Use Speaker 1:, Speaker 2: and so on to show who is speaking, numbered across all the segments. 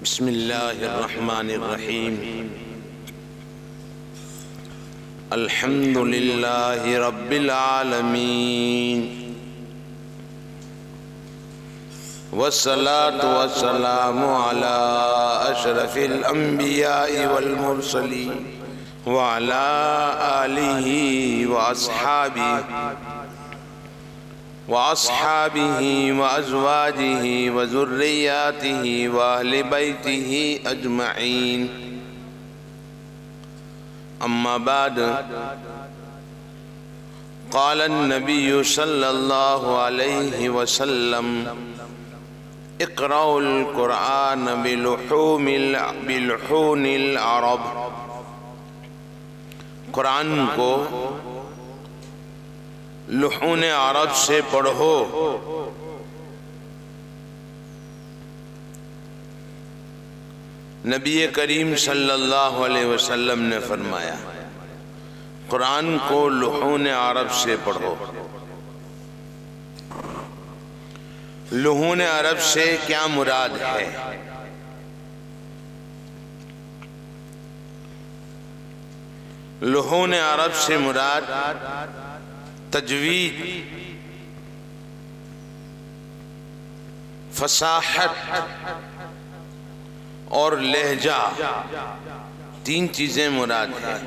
Speaker 1: بسم اللہ الرحمن الرحیم الحمد للہ رب العالمین والصلاة والسلام علی اشرف الانبیاء والمرسلین وعلی آلہ وأصحابه وأزواجه وذرياته وأهل بيته أجمعين أما بعد قال النبي صلى الله عليه وسلم اقرأوا القرآن بلحون العرب قرآن کو لحون عرب سے پڑھو۔ نبی کریم صلی اللہ علیہ وسلم نے فرمایا قرآن کو لحون عرب سے پڑھو۔ لحون عرب سے کیا مراد ہے؟ لحون عرب سے مراد تجوید، فصاحت اور لہجہ، تین چیزیں مراد ہیں۔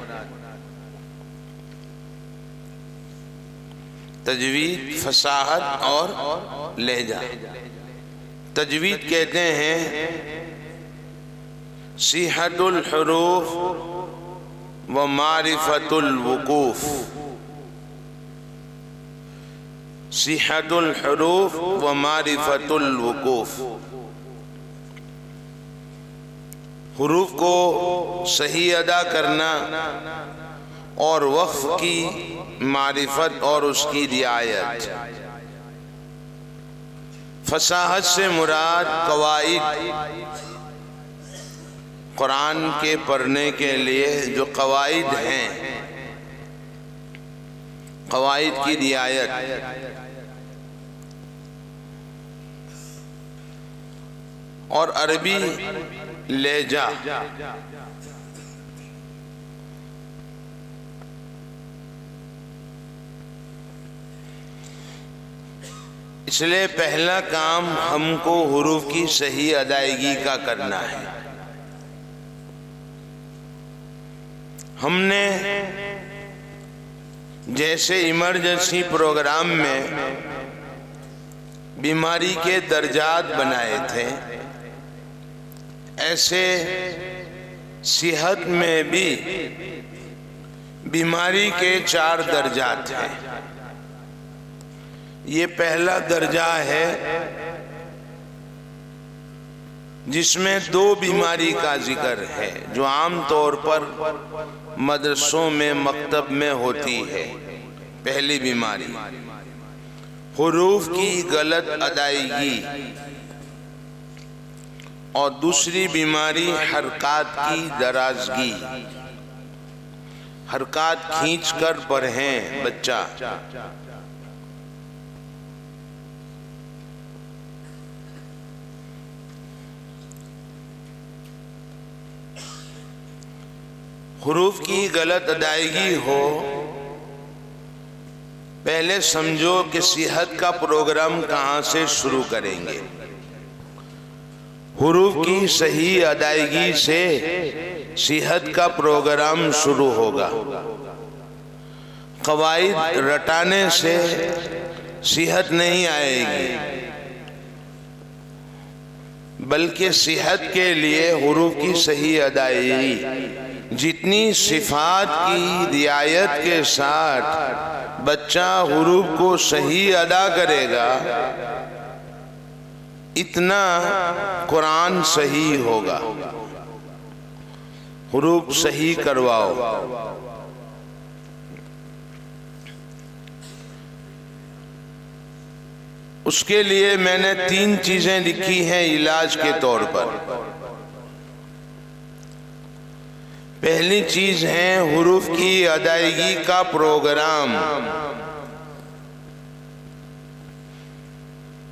Speaker 1: تجوید، فصاحت اور لہجہ۔ تجوید کہتے ہیں صحت الحروف و معرفت الوقوف، صحت الحروف و معرفت الوقوف، حروف کو صحیح ادا کرنا اور وقف کی معرفت اور اس کی رعایت۔ فصاحت سے مراد قواعد، قرآن کے پڑھنے کے لیے جو قواعد ہیں، قواعد کی رعایت۔ اور عربی لہجہ، اس لیے پہلا کام ہم کو حروف کی صحیح ادائیگی کا کرنا ہے۔ ہم نے جیسے ایمرجنسی پروگرام میں بیماری کے درجات بنائے تھے، ایسے صحت میں بھی بیماری کے 4 درجات ہیں۔ یہ پہلا درجہ ہے جس میں 2 بیماری کا ذکر ہے جو عام طور پر مدرسوں میں، مکتب میں ہوتی ہے۔ پہلی بیماری حروف کی غلط ادائیگی، اور دوسری بیماری حرکات کی درازگی، حرکات کھینچ کر پڑھیں بچہ۔ حروف کی غلط ادائیگی ہو، پہلے سمجھو کہ صحت کا پروگرام کہاں سے شروع کریں گے۔ حروف کی صحیح ادائیگی سے صحت کا پروگرام شروع ہوگا۔ قواعد رٹانے سے صحت نہیں آئے گی، بلکہ صحت کے لیے حروف کی صحیح ادائیگی، جتنی صفات کی رعایت کے ساتھ بچہ حروف کو صحیح ادا کرے گا، اتنا قرآن صحیح ہوگا۔ حروف صحیح کرواؤ۔ اس کے لیے میں نے 3 چیزیں لکھی ہیں علاج کے طور پر۔ پہلی چیز ہے حروف کی ادائیگی کا پروگرام۔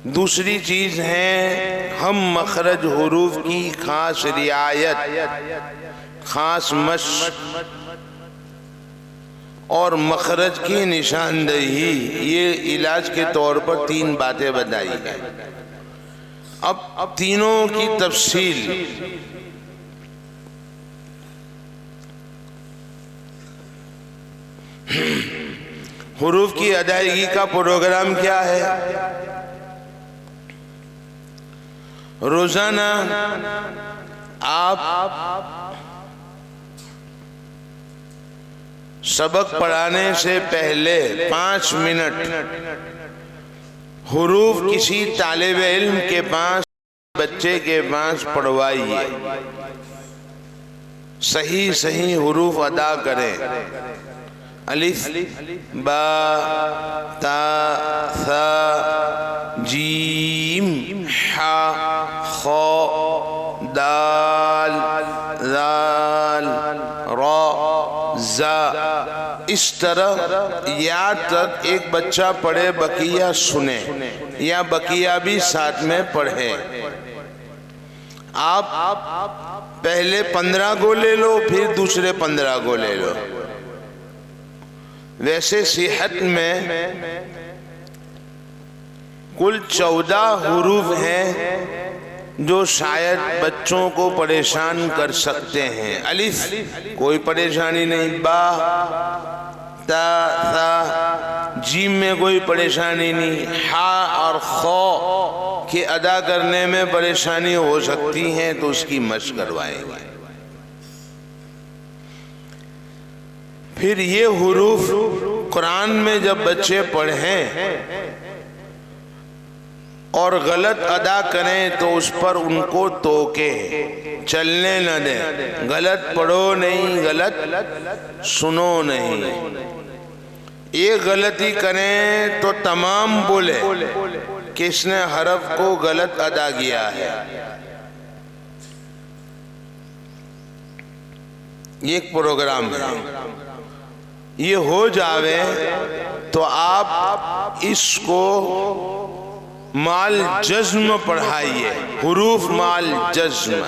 Speaker 1: دوسری چیز ہے ہم مخرج حروف کی خاص رعایت، خاص مشق اور مخرج کی نشاندہی، یہ علاج کے طور پر 3 باتیں بتائی ہیں۔ اب تینوں کی تفصیل حروف کی ادائیگی کا پروگرام کیا ہے؟ روزانہ آپ سبق پڑھانے سے پہلے 5 منٹ حروف کسی طالب علم کے پاس، بچے کے پاس پڑھوائیے، صحیح حروف ادا کریں۔ الف، با، تا، ثا، جیم، حا، خا، دال، ذال، را، زا، اس طرح یہاں تک ایک بچہ پڑھے، بقیہ سنے یا بقیہ بھی ساتھ میں پڑھے۔ آپ پہلے 15 کو لے لو، پھر دوسرے 15 کو لے لو۔ ویسے صحت میں کل 14 حروف ہیں جو شاید بچوں کو پریشان کر سکتے ہیں۔ الف کوئی پریشانی نہیں، با، تا، ثا، جیم میں کوئی پریشانی نہیں، ہا اور خو کے ادا کرنے میں پریشانی ہو سکتی ہے تو اس کی مشق کروائیں گے۔ پھر یہ حروف قرآن میں جب بچے پڑھیں اور غلط ادا کریں تو اس پر ان کو ٹوکیں، چلنے نہ دیں۔ غلط پڑھو نہیں، غلط سنو نہیں۔ ایک غلطی کریں تو تمام بولے کہ اس نے حرف کو غلط ادا کیا ہے۔ یہ ایک پروگرام ہے۔ یہ ہو جاوے تو آپ اس کو مال جزم پڑھائیے، حروف مال جزم،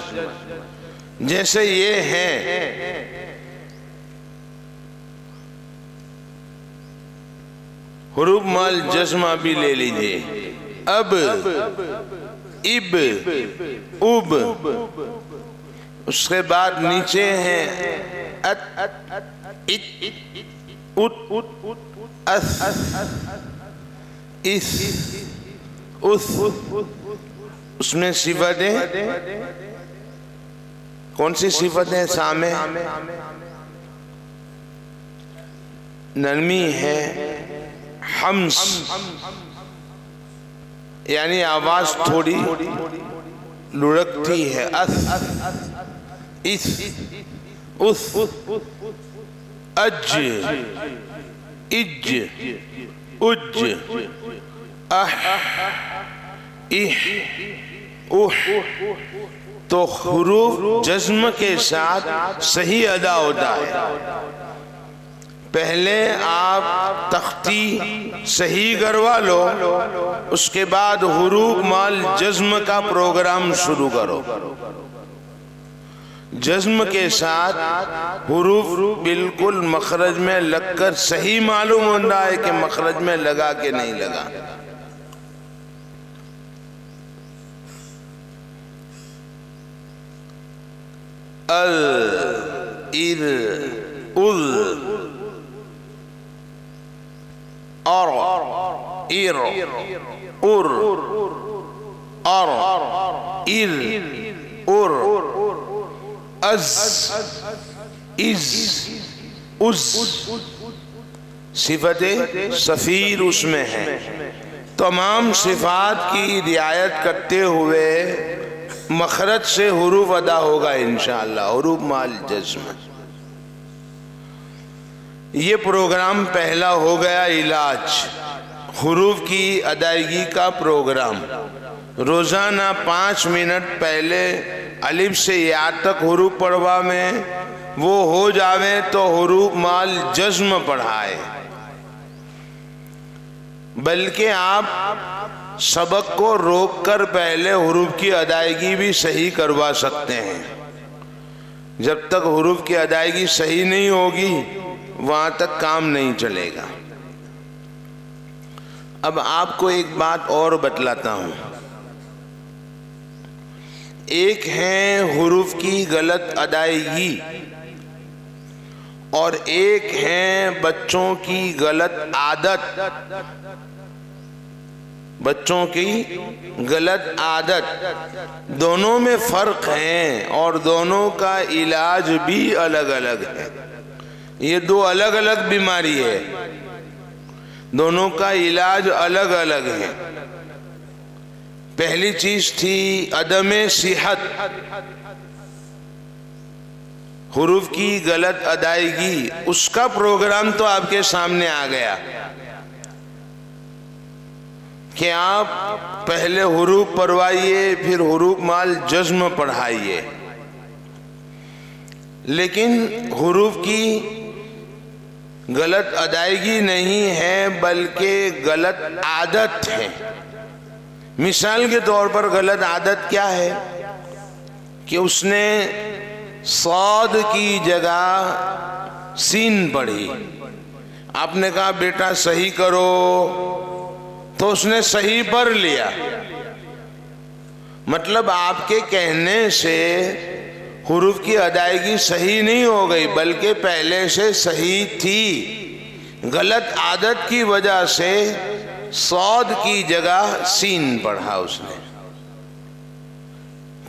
Speaker 1: جیسے یہ ہیں حروف مال جزم ابھی لے لیجئے۔ اب، اب، اب، اس کے بعد نیچے ہیں ات، ات، اس، اس، اس میں صفتیں کون سی صفتیں سامنے؟ نرمی ہے، حمس یعنی آواز تھوڑی لڑکتی ہے، اس، اس، اس، اج، اج، اج، اح، اح، اح، تو حروف جزم کے ساتھ صحیح ادا ہوتا ہے۔ پہلے آپ تختی صحیح کروا لو، اس کے بعد حروف مال جزم کا پروگرام شروع کرو۔ جزم کے ساتھ حروف بالکل مخرج میں لگ کر صحیح معلوم ہوتا ہے کہ مخرج میں لگا کہ نہیں لگا۔ ال، ار، اذ، ار، ار، ار، ار، ار، ار، از، از، از، صفت صفیر اس میں ہے۔ تمام صفات کی رعایت کرتے ہوئے مخرج سے حروف ادا ہوگا انشاءاللہ، حروف مال جزم۔ یہ پروگرام پہلا ہو گیا علاج، حروف کی ادائیگی کا پروگرام۔ روزانہ 5 منٹ پہلے الف سے یا تک حروف پڑھوا میں، وہ ہو جاویں تو حروف مال جزم پڑھائے۔ بلکہ آپ سبق کو روک کر پہلے حروف کی ادائیگی بھی صحیح کروا سکتے ہیں. جب تک حروف کی ادائیگی صحیح نہیں ہوگی وہاں تک کام نہیں چلے گا. اب آپ کو ایک بات اور بتلاتا ہوں. ایک ہے حروف کی غلط ادائیگی اور ایک ہے بچوں کی غلط عادت. بچوں کی غلط عادت دونوں میں فرق ہے اور دونوں کا علاج بھی الگ الگ ہے. یہ دو الگ الگ بیماری ہے, دونوں کا علاج الگ الگ ہے. پہلی چیز تھی عدم صحت, حروف کی غلط ادائیگی. اس کا پروگرام تو آپ کے سامنے آ گیا کہ آپ پہلے حروف پڑھوائیے پھر حروف مال جزم پڑھائیے. لیکن حروف کی غلط ادائیگی نہیں ہے بلکہ غلط عادت ہے. مثال کے طور پر غلط عادت کیا ہے کہ اس نے صاد کی جگہ سین پڑھی. آپ نے کہا بیٹا صحیح کرو تو اس نے صحیح پڑھ لیا. مطلب آپ کے کہنے سے حروف کی ادائیگی صحیح نہیں ہو گئی بلکہ پہلے سے صحیح تھی. غلط عادت کی وجہ سے صاد کی جگہ سین پڑھا اس نے,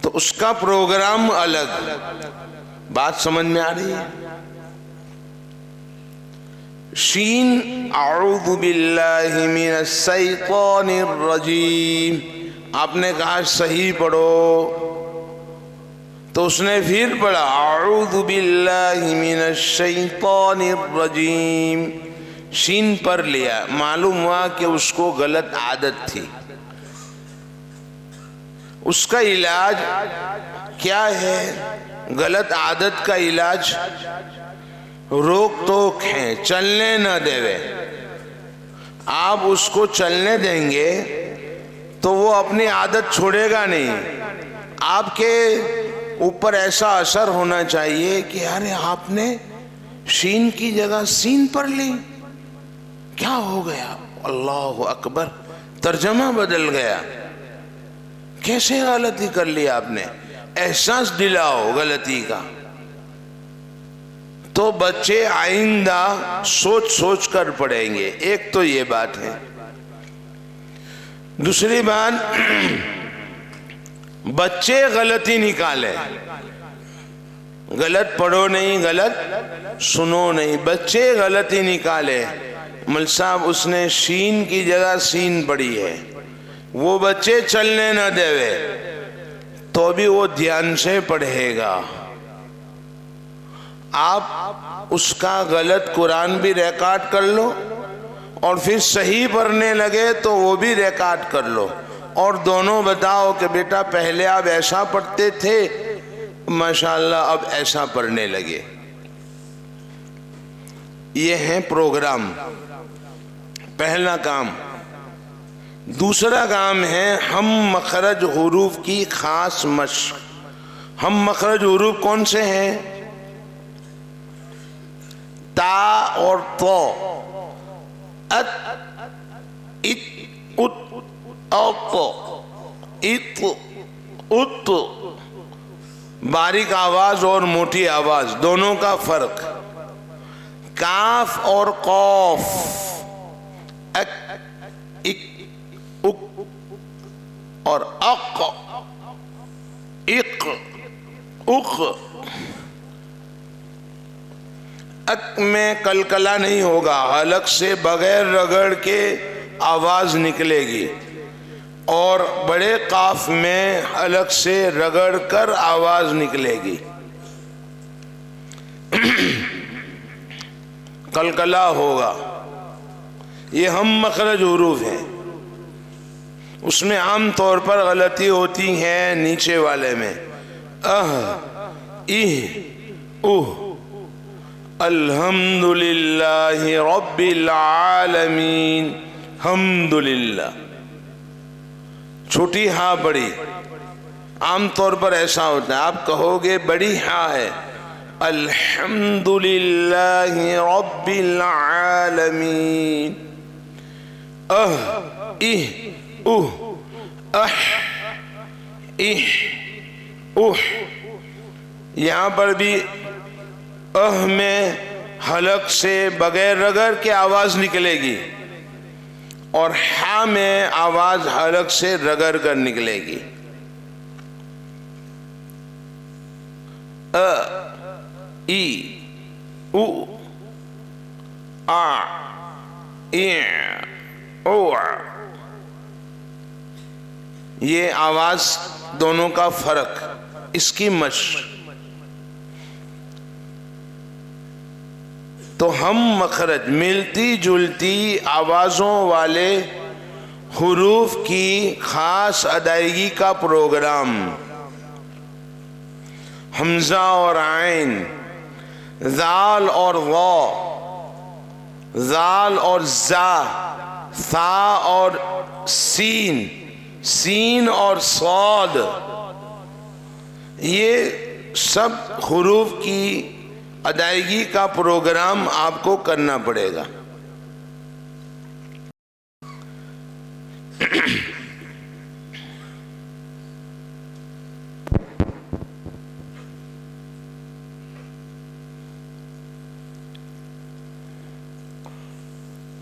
Speaker 1: تو اس کا پروگرام الگ. بات سمجھ میں آ رہی ہے؟ شین اعوذ باللہ من الشیطان الرجیم, آپ نے کہا صحیح پڑھو تو اس نے پھر پڑھا اعوذ باللہ من الشیطان الرجیم. شین پر لیا, معلوم ہوا کہ اس کو غلط عادت تھی. اس کا علاج کیا ہے؟ غلط عادت کا علاج روک ٹوک ہے, چلنے نہ دے. آپ اس کو چلنے دیں گے تو وہ اپنی عادت چھوڑے گا نہیں. آپ کے اوپر ایسا اثر ہونا چاہیے کہ ارے آپ نے شین کی جگہ سین پڑھ لی, کیا ہو گیا؟ اللہ اکبر, ترجمہ بدل گیا. کیسے غلطی کر لی آپ نے؟ احساس دلاؤ غلطی کا. تو بچے آئندہ سوچ سوچ کر پڑھیں گے. ایک تو یہ بات ہے. دوسری بات, بچے غلطی نکالے. غلط پڑھو نہیں, غلط سنو نہیں, بچے غلطی نکالے. مل صاحب اس نے شین کی جگہ سین پڑھی ہے, وہ بچے چلنے نہ دے تو بھی وہ دھیان سے پڑھے گا. آپ اس کا غلط قرآن بھی ریکارڈ کر لو اور پھر صحیح پڑھنے لگے تو وہ بھی ریکارڈ کر لو اور دونوں بتاؤ کہ بیٹا پہلے آپ ایسا پڑھتے تھے, ماشاءاللہ اب ایسا پڑھنے لگے. یہ ہے پروگرام, پہلا کام. دوسرا کام ہے ہم مخرج حروف کی خاص مشق. ہم مخرج حروف کون سے ہیں؟ تا اور تو, ات, ات, ات, ات, ات, ات. باریک آواز اور موٹی آواز دونوں کا فرق. کاف اور قوف, اک, اک, اک اور اق, اق, اق. اک میں کلکلا نہیں ہوگا, الگ سے بغیر رگڑ کے آواز نکلے گی, اور بڑے قاف میں الگ سے رگڑ کر آواز نکلے گی. کلکلا ہوگا. یہ ہم مخرج حروف ہیں. اس میں عام طور پر غلطی ہوتی ہے نیچے والے میں, الحمدللہ رب العالمین, حمدللہ. چھوٹی ہاں بڑی، عام طور پر ایسا ہوتا ہے، آپ کہو گے بڑی ہاں ہے الحمدللہ رب العالمین، یہاں پر بھی میں حلق سے بغیر رگڑ کے آواز نکلے گی، اور ہاں میں آواز حلق سے رگڑ کر نکلے گی۔ ای او آ ای او، یہ آواز دونوں کا فرق، اس کی مشق۔ تو ہم مخرج ملتی جلتی آوازوں والے حروف کی خاص ادائیگی کا پروگرام، حمزہ اور عین، ذال اور غا، ذال اور زا، ثا اور سین، سین اور صاد، یہ سب حروف کی ادائیگی کا پروگرام آپ کو کرنا پڑے گا۔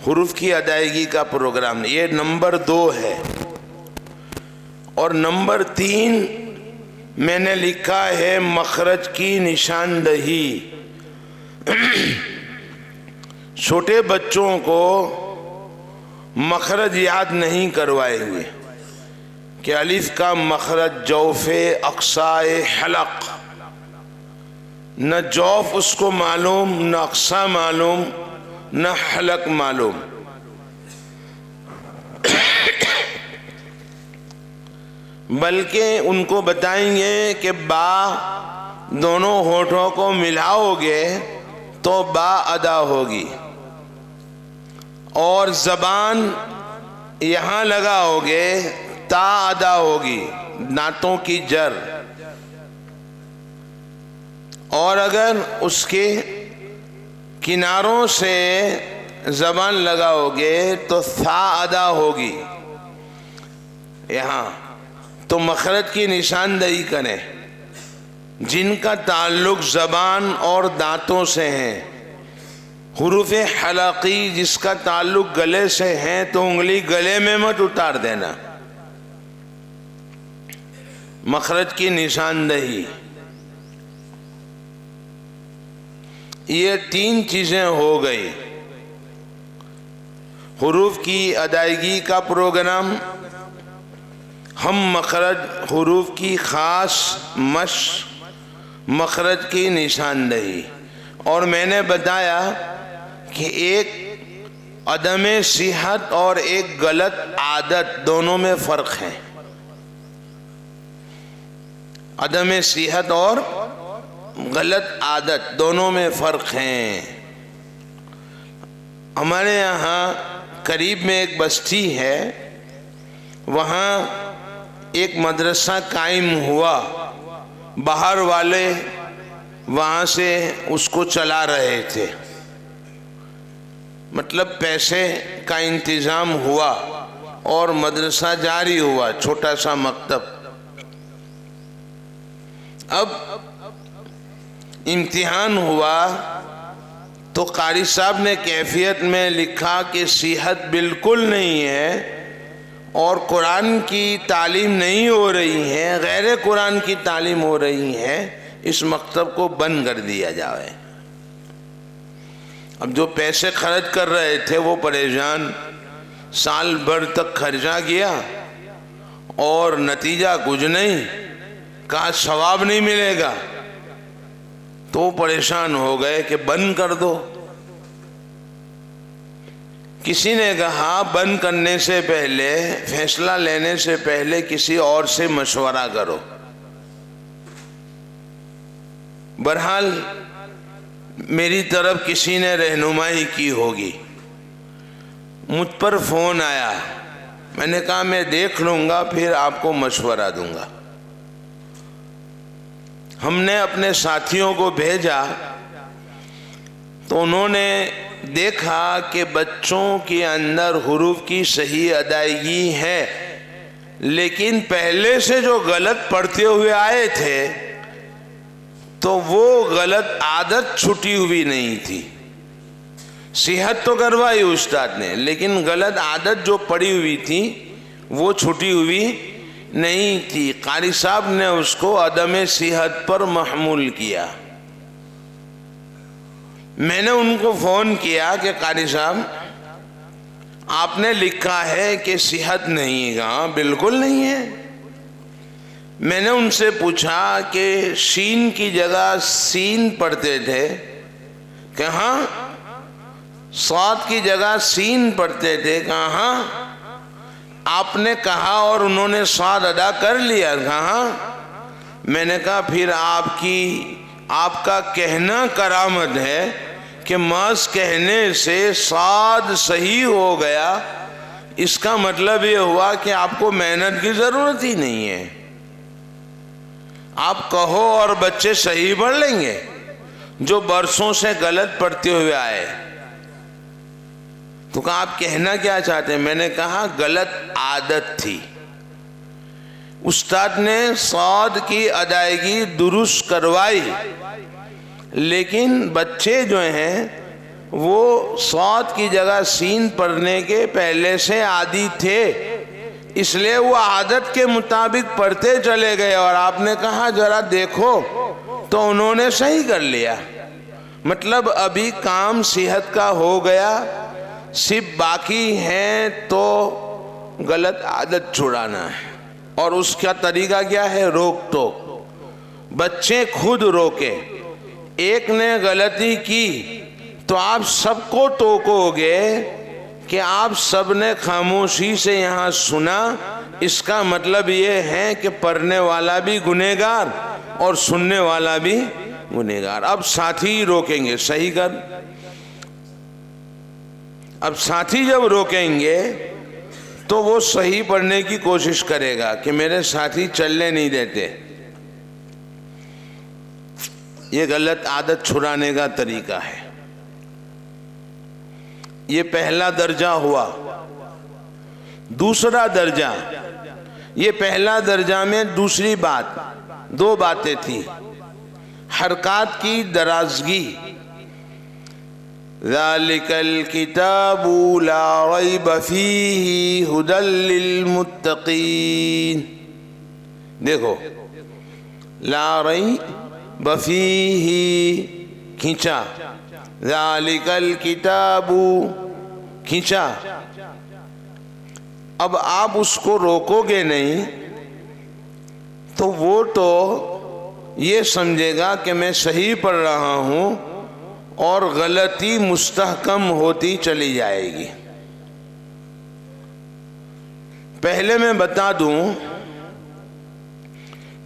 Speaker 1: حروف کی ادائیگی کا پروگرام، یہ نمبر 2 ہے۔ اور نمبر 3 میں نے لکھا ہے مخرج کی نشاندہی۔ چھوٹے بچوں کو مخرج یاد نہیں کروائیں گے کہ الف کا مخرج جوف اقصائے حلق، نہ جوف اس کو معلوم، نہ اقصا معلوم، نہ حلق معلوم۔ بلکہ ان کو بتائیں گے کہ با دونوں ہونٹوں کو ملاؤ گے تو با ادا ہوگی، اور زبان یہاں لگاؤ گے تا ادا ہوگی، دانتوں کی جر، اور اگر اس کے کناروں سے زبان لگاؤ گے تو ثا ادا ہوگی یہاں۔ تو مخرج کی نشاندہی کریں جن کا تعلق زبان اور دانتوں سے ہے۔ حروف حلقی جس کا تعلق گلے سے ہے تو انگلی گلے میں مت اتار دینا۔ مخرج کی نشاندہی، یہ 3 چیزیں ہو گئی: حروف کی ادائیگی کا پروگرام، ہم مخرج حروف کی خاص مشق، مخرج کی نشاندہی۔ اور میں نے بتایا کہ ایک عدم صحت اور ایک غلط عادت دونوں میں فرق ہے۔ عدم صحت اور غلط عادت دونوں میں فرق ہیں۔ ہمارے یہاں قریب میں ایک بستی ہے، وہاں ایک مدرسہ قائم ہوا، باہر والے وہاں سے اس کو چلا رہے تھے، مطلب پیسے کا انتظام ہوا اور مدرسہ جاری ہوا، چھوٹا سا مکتب۔ اب امتحان ہوا تو قاری صاحب نے کیفیت میں لکھا کہ صحت بالکل نہیں ہے اور قرآن کی تعلیم نہیں ہو رہی ہے، غیر قرآن کی تعلیم ہو رہی ہے، اس مکتب کو بند کر دیا جائے۔ اب جو پیسے خرچ کر رہے تھے وہ پریشان، سال بھر تک خرچہ کیا اور نتیجہ کچھ نہیں، کہا ثواب نہیں ملے گا، تو پریشان ہو گئے کہ بند کر دو۔ کسی نے کہا بند کرنے سے پہلے، فیصلہ لینے سے پہلے کسی اور سے مشورہ کرو۔ بہرحال میری طرف کسی نے رہنمائی کی ہوگی، مجھ پر فون آیا میں نے کہا میں دیکھ لوں گا پھر آپ کو مشورہ دوں گا۔ ہم نے اپنے ساتھیوں کو بھیجا تو انہوں نے دیکھا کہ بچوں کے اندر حروف کی صحیح ادائیگی ہے، لیکن پہلے سے جو غلط پڑھتے ہوئے آئے تھے تو وہ غلط عادت چھٹی ہوئی نہیں تھی۔ صحت تو کروائی استاد نے، لیکن غلط عادت جو پڑی ہوئی تھی وہ چھٹی ہوئی نہیں تھی۔ قاری صاحب نے اس کو عدم صحت پر محمول کیا۔ میں نے ان کو فون کیا کہ قاری صاحب آپ نے لکھا ہے کہ صحت نہیں ہے۔ ہاں بالکل نہیں ہے۔ میں نے ان سے پوچھا کہ شین کی جگہ سین پڑھتے تھے، کہاں صاد کی جگہ سین پڑھتے تھے، کہاں آپ نے کہا اور انہوں نے صاد ادا کر لیا، کہاں؟ میں نے کہا پھر آپ کا کہنا کرامت ہے کہ محض کہنے سے صاد صحیح ہو گیا، اس کا مطلب یہ ہوا کہ آپ کو محنت کی ضرورت ہی نہیں ہے، آپ کہو اور بچے صحیح پڑھ لیں گے جو برسوں سے غلط پڑھتے ہوئے آئے۔ تو کہا آپ کہنا کیا چاہتے ہیں؟ میں نے کہا غلط عادت تھی، استاد نے صاد کی ادائیگی درست کروائی، لیکن بچے جو ہیں وہ صاد کی جگہ سین پڑھنے کے پہلے سے عادی تھے، اس لیے وہ عادت کے مطابق پڑھتے چلے گئے، اور آپ نے کہا ذرا دیکھو تو انہوں نے صحیح کر لیا۔ مطلب ابھی کام صحت کا ہو گیا، صرف باقی ہے تو غلط عادت چھڑانا ہے، اور اس کا طریقہ کیا ہے؟ روک ٹوک۔ بچے خود روکے، ایک نے غلطی کی تو آپ سب کو ٹوکو گے کہ آپ سب نے خاموشی سے یہاں سنا، اس کا مطلب یہ ہے کہ پڑھنے والا بھی گنہگار اور سننے والا بھی گنہگار۔ اب ساتھی روکیں گے صحیح کر، اب ساتھی جب روکیں گے تو وہ صحیح پڑھنے کی کوشش کرے گا کہ میرے ساتھی چلنے نہیں دیتے۔ یہ غلط عادت چھڑانے کا طریقہ ہے۔ یہ پہلا درجہ ہوا۔ دوسرا درجہ، یہ پہلا درجہ میں دوسری بات، دو باتیں تھیں۔ حرکات کی درازگی، ذالک الکتاب لا ریب فیہ ھدی للمتقین۔ دیکھو لا ریب فیہ کھینچا، ذالک الکتاب کھینچا۔ اب آپ اس کو روکو گے نہیں تو وہ تو یہ سمجھے گا کہ میں صحیح پڑھ رہا ہوں اور غلطی مستحکم ہوتی چلی جائے گی۔ پہلے میں بتا دوں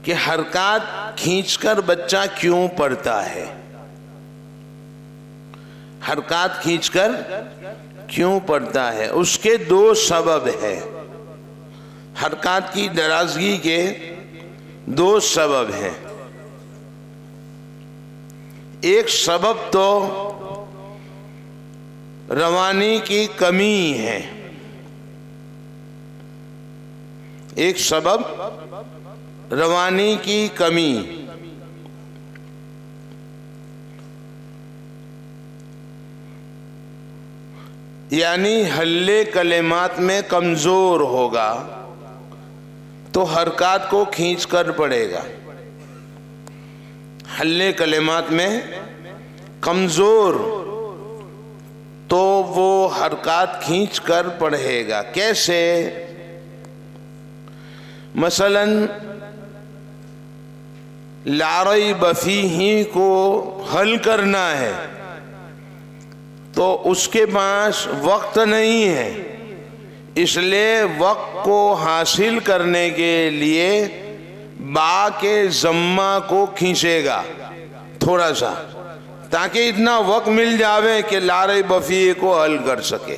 Speaker 1: کہ حرکات کھینچ کر بچہ کیوں پڑھتا ہے، حرکات کھینچ کر کیوں پڑھتا ہے، اس کے دو سبب ہیں۔ حرکات کی درازگی کے دو سبب ہیں۔ ایک سبب تو روانی کی کمی ہے، ایک سبب روانی کی کمی، یعنی حلے کلمات میں کمزور ہوگا تو حرکات کو کھینچ کر پڑھے گا۔ حلے کلمات میں کمزور تو وہ حرکات کھینچ کر پڑھے گا۔ کیسے؟ مثلا لا ریب فیہ کو حل کرنا ہے تو اس کے پاس وقت نہیں ہے، اس لیے وقت کو حاصل کرنے کے لیے با کے ضمہ کو کھینچے گا تھوڑا سا، تاکہ اتنا وقت مل جاوے کہ لا ریب فیہ کو حل کر سکے۔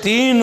Speaker 1: 3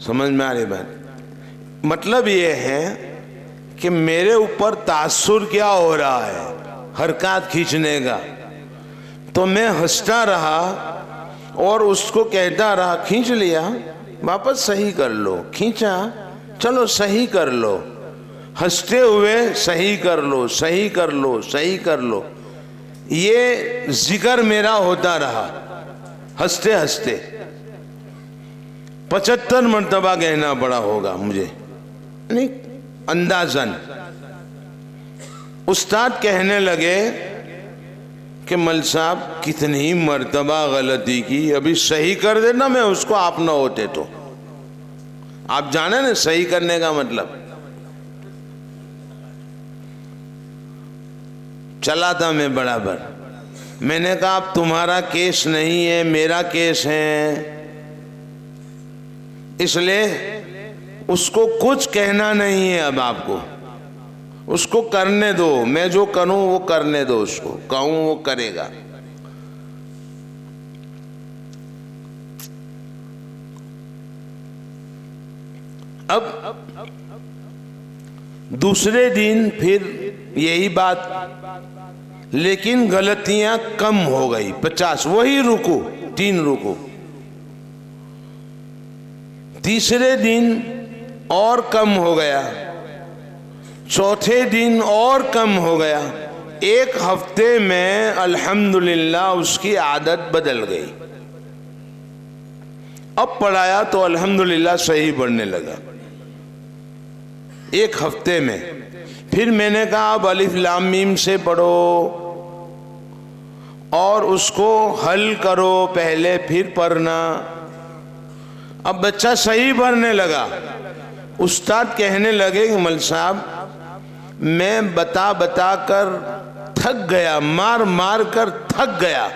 Speaker 1: سمجھ میں آ رہی بات؟ مطلب یہ ہے کہ میرے اوپر تاثر کیا ہو رہا ہے حرکات کھینچنے کا، تو میں ہنستا رہا اور اس کو کہتا رہا کھینچ لیا، واپس صحیح کر لو، کھینچا چلو صحیح کر لو، ہنستے ہوئے صحیح کر لو، صحیح کر لو، صحیح کر لو، یہ ذکر میرا ہوتا رہا ہنستے ہنستے 75 مرتبہ کہنا پڑا ہوگا مجھے، نہیں اندازاً۔ استاد کہنے لگے کہ مل صاحب کتنی مرتبہ غلطی کی، ابھی صحیح کر دینا، میں اس کو آپ نہ ہوتے تو۔ آپ جانے نا صحیح کرنے کا مطلب۔ چلا تھا میں برابر، میں نے کہا اب تمہارا کیس نہیں ہے، میرا کیس ہے، اس لیے اس کو کچھ کہنا نہیں ہے اب آپ کو، اس کو کرنے دو، میں جو کروں وہ کرنے دو، اس کو کہوں وہ کرے گا۔ اب دوسرے دن پھر یہی بات، لیکن غلطیاں کم ہو گئی، 50، وہی رکو، 3 رکو۔ تیسرے دن اور کم ہو گیا، چوتھے دن اور کم ہو گیا، 1 ہفتے میں الحمدللہ اس کی عادت بدل گئی۔ اب پڑھایا تو الحمدللہ صحیح پڑھنے لگا 1 ہفتے میں۔ پھر میں نے کہا اب الف لام میم سے پڑھو اور اس کو حل کرو پہلے، پھر پڑھنا۔ اب بچہ صحیح پڑھنے لگا۔ استاد کہنے لگے کہ مل صاحب میں بتا بتا کر تھک گیا، مار مار کر تھک گیا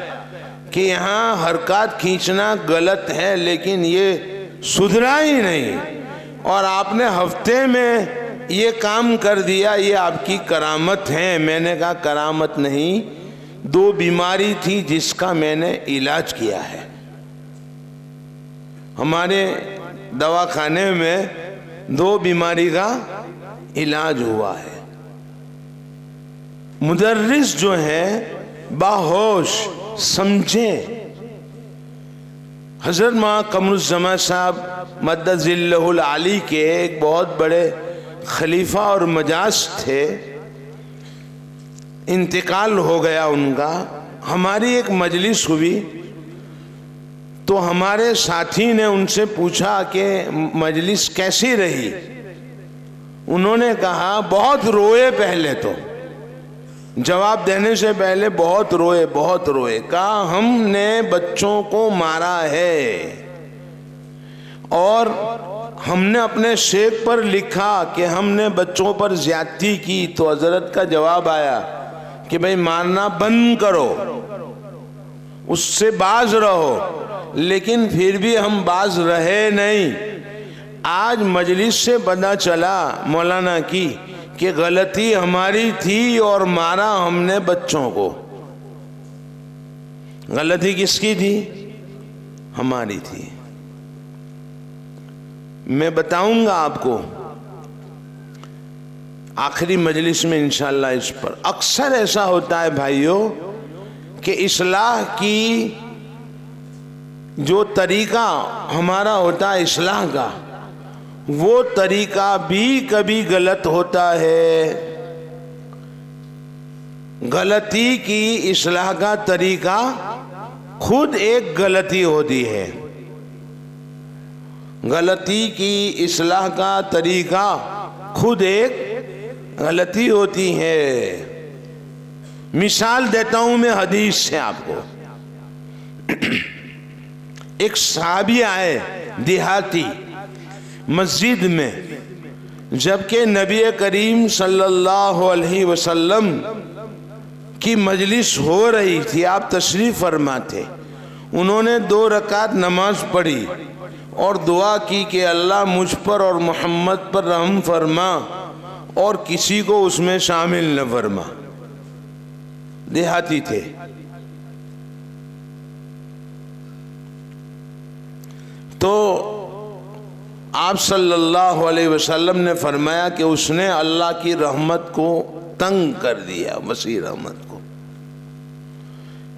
Speaker 1: کہ یہاں حرکات کھینچنا غلط ہے، لیکن یہ سدھرا ہی نہیں، اور آپ نے ہفتے میں یہ کام کر دیا، یہ آپ کی کرامت ہے۔ میں نے کہا کرامت نہیں، 2 بیماری تھی جس کا میں نے علاج کیا ہے۔ ہمارے دواخانے میں 2 بیماری کا علاج ہوا ہے۔ مدرس جو ہے باہوش سمجھے۔ حضرت مولانا قمر الزمان صاحب مدد ذلہ العالی کے ایک بہت بڑے خلیفہ اور مجاز تھے، انتقال ہو گیا ان کا۔ ہماری ایک مجلس ہوئی تو ہمارے ساتھی نے ان سے پوچھا کہ مجلس کیسی رہی؟ انہوں نے کہا بہت روئے، پہلے تو جواب دینے سے پہلے بہت روئے، بہت روئے۔ کہا ہم نے بچوں کو مارا ہے اور ہم نے اپنے شیخ پر لکھا کہ ہم نے بچوں پر زیادتی کی، تو حضرت کا جواب آیا کہ بھئی مارنا بند کرو، اس سے باز رہو، لیکن پھر بھی ہم باز رہے نہیں۔ آج مجلس سے پتہ چلا مولانا کی کہ غلطی ہماری تھی اور مارا ہم نے بچوں کو۔ غلطی کس کی تھی؟ ہماری تھی۔ میں بتاؤں گا آپ کو آخری مجلس میں انشاءاللہ اس پر۔ اکثر ایسا ہوتا ہے بھائیوں کہ اصلاح کی جو طریقہ ہمارا ہوتا ہے اصلاح کا، وہ طریقہ بھی کبھی غلط ہوتا ہے۔ غلطی کی اصلاح کا طریقہ خود ایک غلطی ہوتی ہے۔ غلطی کی اصلاح کا طریقہ خود ایک غلطی ہوتی ہے۔ مثال دیتا ہوں میں حدیث سے آپ کو۔ ایک صحابی آئے دیہاتی مسجد میں، جبکہ نبی کریم صلی اللہ علیہ وسلم کی مجلس ہو رہی تھی، آپ تشریف فرما تھے۔ انہوں نے 2 رکعت نماز پڑھی اور دعا کی کہ اللہ مجھ پر اور محمد پر رحم فرما اور کسی کو اس میں شامل نہ فرما۔ دیہاتی تھے۔ تو آپ صلی اللہ علیہ وسلم نے فرمایا کہ اس نے اللہ کی رحمت کو تنگ کر دیا، وسیع رحمت کو۔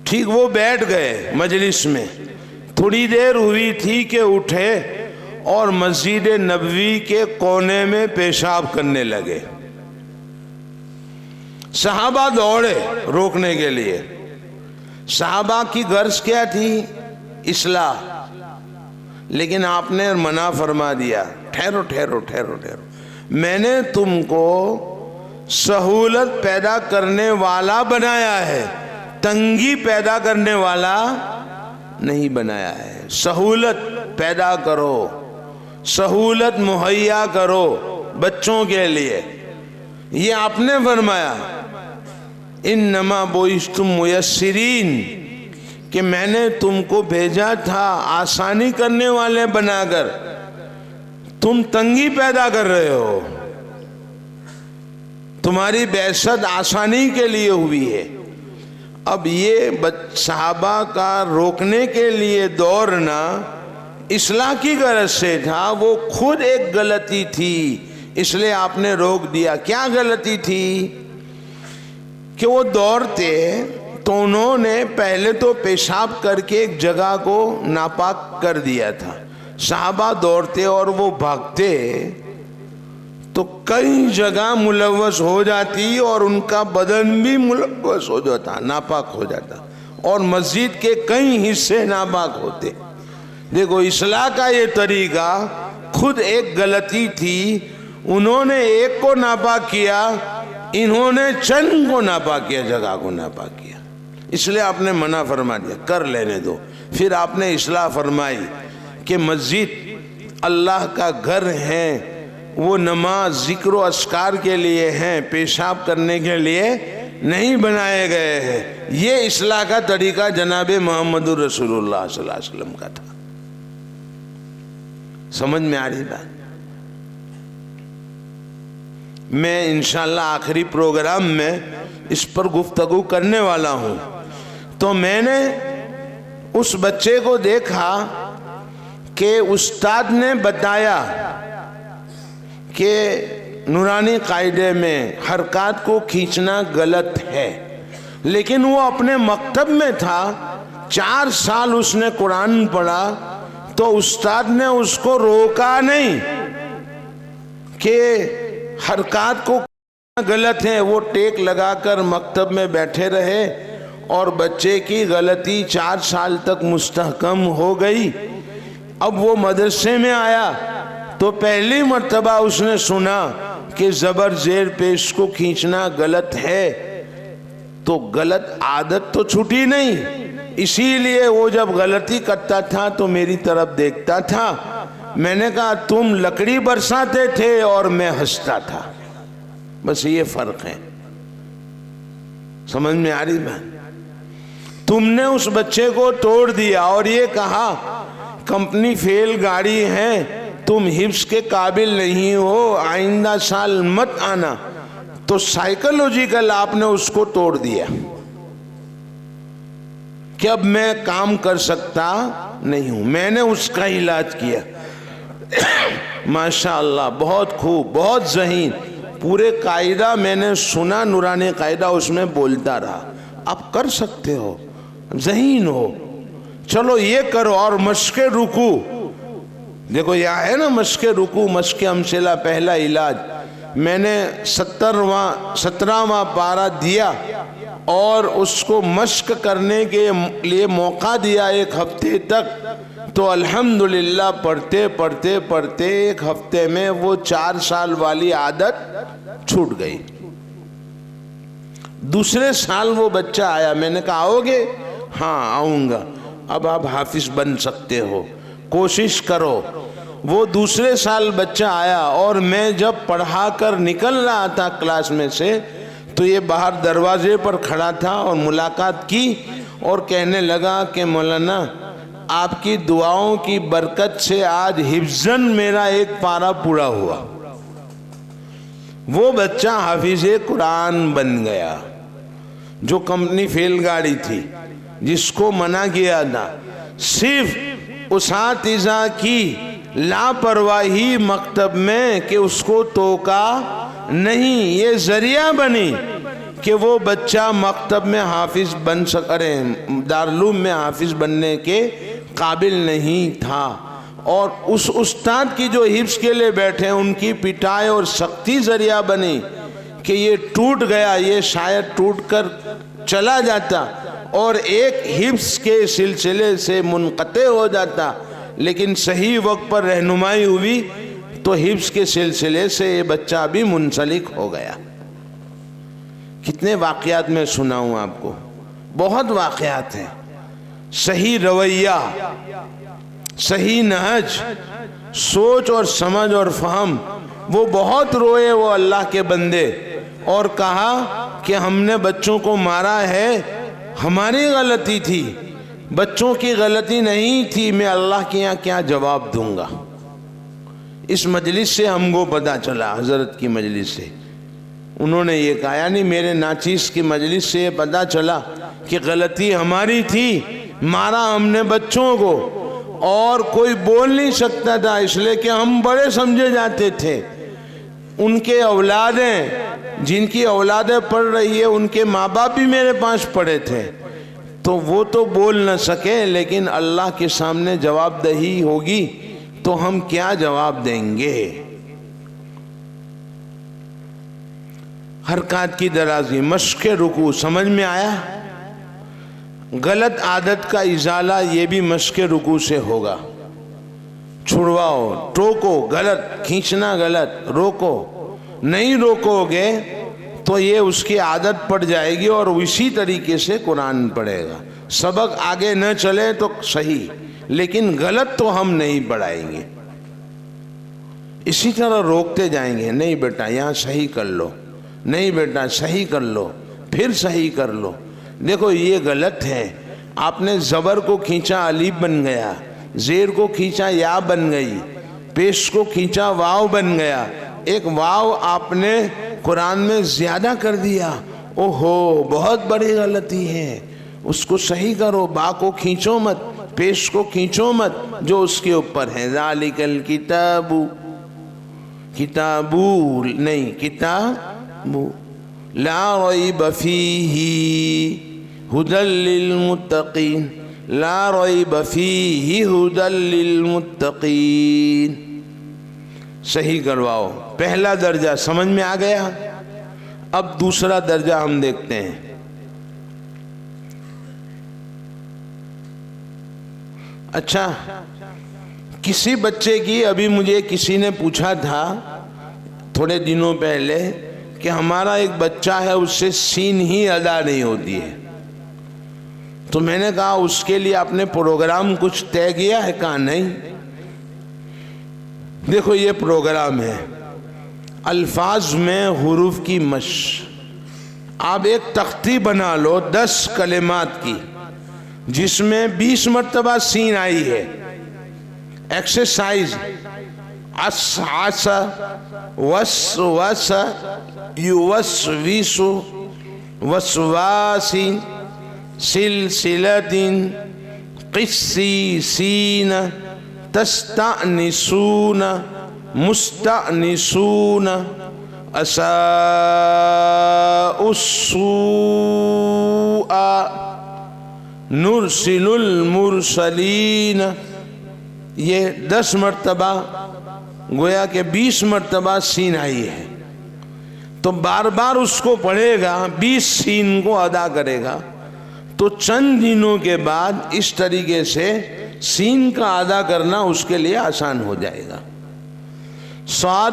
Speaker 1: ٹھیک وہ بیٹھ گئے مجلس میں، تھوڑی دیر ہوئی تھی کہ اٹھے اور مسجد نبوی کے کونے میں پیشاب کرنے لگے۔ صحابہ دوڑے روکنے کے لیے۔ صحابہ کی غرض کیا تھی؟ اصلاح، لیکن آپ نے منع فرما دیا، ٹھہرو ٹھہرو ٹھہرو ٹھہرو، میں نے تم کو سہولت پیدا کرنے والا بنایا ہے، تنگی پیدا کرنے والا نہیں بنایا ہے۔ سہولت پیدا کرو، سہولت مہیا کرو بچوں کے لیے، یہ آپ نے فرمایا۔ انما بعثتم میسرین، کہ میں نے تم کو بھیجا تھا آسانی کرنے والے بنا کر، تم تنگی پیدا کر رہے ہو۔ تمہاری بعثت آسانی کے لیے ہوئی ہے۔ اب یہ صحابہ کا روکنے کے لیے دوڑنا اصلاح کی غرض سے تھا، وہ خود ایک غلطی تھی، اس لیے آپ نے روک دیا۔ کیا غلطی تھی؟ کہ وہ دوڑتے تو انہوں نے پہلے تو پیشاب کر کے ایک جگہ کو ناپاک کر دیا تھا۔ صحابہ دوڑتے اور وہ بھاگتے تو کئی جگہ ملوث ہو جاتی اور ان کا بدن بھی ملوث ہو جاتا، ناپاک ہو جاتا، اور مسجد کے کئی حصے ناپاک ہوتے۔ دیکھو اصلاح کا یہ طریقہ، خود ایک غلطی تھی، انہوں نے ایک کو ناپاک کیا، انہوں نے چند کو ناپاک کیا، جگہ کو ناپاک کیا، اس لیے آپ نے منع فرما دیا، کر لینے دو۔ پھر آپ نے اصلاح فرمائی کہ مسجد اللہ کا گھر ہے، وہ نماز ذکر و اذکار کے لیے ہیں، پیشاب کرنے کے لیے نہیں بنائے گئے ہیں۔ یہ اصلاح کا طریقہ جناب محمد رسول اللہ صلی اللہ علیہ وسلم کا تھا۔ سمجھ میں آ رہی بات؟ میں انشاءاللہ آخری پروگرام میں اس پر گفتگو کرنے والا ہوں۔ تو میں نے اس بچے کو دیکھا کہ استاد نے بتایا کہ نورانی قاعدے میں حرکات کو کھینچنا غلط ہے، لیکن وہ اپنے مکتب میں تھا، 4 سال اس نے قرآن پڑھا، تو استاد نے اس کو روکا نہیں کہ حرکات کو غلط ہے۔ وہ ٹیک لگا کر مکتب میں بیٹھے رہے اور بچے کی غلطی 4 سال تک مستحکم ہو گئی۔ اب وہ مدرسے میں آیا تو پہلی مرتبہ اس نے سنا کہ زبر زیر پیش کو کھینچنا غلط ہے، تو غلط عادت تو چھوٹی نہیں، اسی لیے وہ جب غلطی کرتا تھا تو میری طرف دیکھتا تھا۔ میں نے کہا تم لکڑی برساتے تھے اور میں ہنستا تھا، بس یہ فرق ہے۔ سمجھ میں آ رہی بات؟ تم نے اس بچے کو توڑ دیا اور یہ کہا کمپنی فیل گاڑی ہے، تم حفظ کے قابل نہیں ہو، آئندہ سال مت آنا، تو سائیکولوجیکل آپ نے اس کو توڑ دیا کہ اب میں کام کر سکتا نہیں ہوں۔ میں نے اس کا علاج کیا، ماشاءاللہ بہت خوب، بہت ذہین، پورے قاعدہ میں نے سنا، نورانی قاعدہ اس میں بولتا رہا، آپ کر سکتے ہو، ذہین ہو، چلو یہ کرو۔ اور مشق رکوع، دیکھو یہاں ہے نا مشق رکوع، مشق امثلہ، پہلا علاج میں نے 17واں پارہ دیا اور اس کو مشق کرنے کے لیے موقع دیا 1 ہفتے تک، تو الحمدللہ پڑھتے پڑھتے پڑھتے 1 ہفتے میں وہ 4 سال والی عادت چھوٹ گئی۔ دوسرے سال وہ بچہ آیا، میں نے کہا آؤ گے؟ ہاں آؤں گا۔ اب آپ حافظ بن سکتے ہو، کوشش کرو۔ وہ دوسرے سال بچہ آیا اور میں جب پڑھا کر نکل رہا تھا کلاس میں سے تو یہ باہر دروازے پر کھڑا تھا اور ملاقات کی اور کہنے لگا کہ مولانا آپ کی دعاؤں کی برکت سے آج حفظاً میرا 1 پارہ پورا ہوا۔ وہ بچہ حافظ قرآن بن گیا، جو کمپنی فیل گاڑی تھی، جس کو منع کیا تھا۔ صرف اساتذہ کی لاپرواہی مکتب میں کہ اس کو توقع نہیں، یہ ذریعہ بنی کہ وہ بچہ مکتب میں حافظ بن سکے، دارالعلوم میں حافظ بننے کے قابل نہیں تھا، اور اس استاد کی جو حفظ کے لیے بیٹھے ان کی پٹائی اور سختی ذریعہ بنی کہ یہ ٹوٹ گیا، یہ شاید ٹوٹ کر چلا جاتا اور ایک حفظ کے سلسلے سے منقطع ہو جاتا، لیکن صحیح وقت پر رہنمائی ہوئی تو حفظ کے سلسلے سے یہ بچہ بھی منسلک ہو گیا۔ کتنے واقعات میں سناؤں آپ کو، بہت واقعات ہیں۔ صحیح رویہ، صحیح نہج، سوچ اور سمجھ اور فہم، وہ بہت روئے وہ اللہ کے بندے، اور کہا کہ ہم نے بچوں کو مارا ہے، ہماری غلطی تھی، بچوں کی غلطی نہیں تھی، میں اللہ کے یہاں کیا جواب دوں گا۔ اس مجلس سے ہم کو پتہ چلا، حضرت کی مجلس سے انہوں نے یہ کہا، یعنی میرے ناچیز کی مجلس سے یہ پتہ چلا کہ غلطی ہماری تھی، مارا ہم نے بچوں کو، اور کوئی بول نہیں سکتا تھا اس لیے کہ ہم بڑے سمجھے جاتے تھے۔ ان کے اولادیں، جن کی اولادیں پڑھ رہی ہے، ان کے ماں باپ بھی میرے پاس پڑھے تھے، تو وہ تو بول نہ سکے، لیکن اللہ کے سامنے جواب دہی ہوگی تو ہم کیا جواب دیں گے؟ حرکات کی درازی، مشق رکوع، سمجھ میں آیا؟ غلط عادت کا ازالہ یہ بھی مشق رکوع سے ہوگا۔ چھڑواؤ، ٹوکو، غلط کھینچنا، غلط روکو، نہیں روکو گے تو یہ اس کی عادت پڑ جائے گی اور اسی طریقے سے قرآن پڑھے گا۔ سبق آگے نہ چلے تو صحیح، لیکن غلط تو ہم نہیں پڑھائیں گے، اسی طرح روکتے جائیں گے، نہیں بیٹا یہاں صحیح کر لو، نہیں بیٹا صحیح کر لو، پھر صحیح کر لو۔ دیکھو یہ غلط ہے، آپ نے زبر کو کھینچا الف بن گیا، زیر کو کھینچا یا بن گئی، پیش کو کھینچا واو بن گیا، ایک واو آپ نے قرآن میں زیادہ کر دیا، اوہو بہت بڑی غلطی ہے، اس کو صحیح کرو، با کو کھینچو مت، پیش کو کھینچو مت جو اس کے اوپر ہے۔ ذالک الکتاب، کتابو نہیں، کتابو لا ریب فیہ ھدی للمتقین، لا ریب فیہ ھدی للمتقین۔ صحیح کرواؤ، پہلا درجہ سمجھ میں آ گیا۔ اب دوسرا درجہ ہم دیکھتے ہیں۔ اچھا، کسی بچے کی، ابھی مجھے کسی نے پوچھا تھا تھوڑے دنوں پہلے کہ ہمارا ایک بچہ ہے اس سے سین ہی ادا نہیں ہوتی ہے، تو میں نے کہا اس کے لیے آپ نے پروگرام کچھ طے کیا ہے؟ کہا نہیں۔ دیکھو یہ پروگرام ہے، الفاظ میں حروف کی مشق۔ آپ ایک تختی بنا لو 10 کلمات کی جس میں 20 مرتبہ سین آئی ہے، ایکسرسائز، عس وس وس یوسوس وسواس سلسلۃ قسی سین تستأنسون مستأنسون اساء السوء نرسل المرسلین۔ یہ 10 مرتبہ گویا کہ 20 مرتبہ سین آئی ہے، تو بار بار اس کو پڑھے گا، 20 سین کو ادا کرے گا، تو چند دنوں کے بعد اس طریقے سے سین کا ادا کرنا اس کے لیے آسان ہو جائے گا۔ صاد،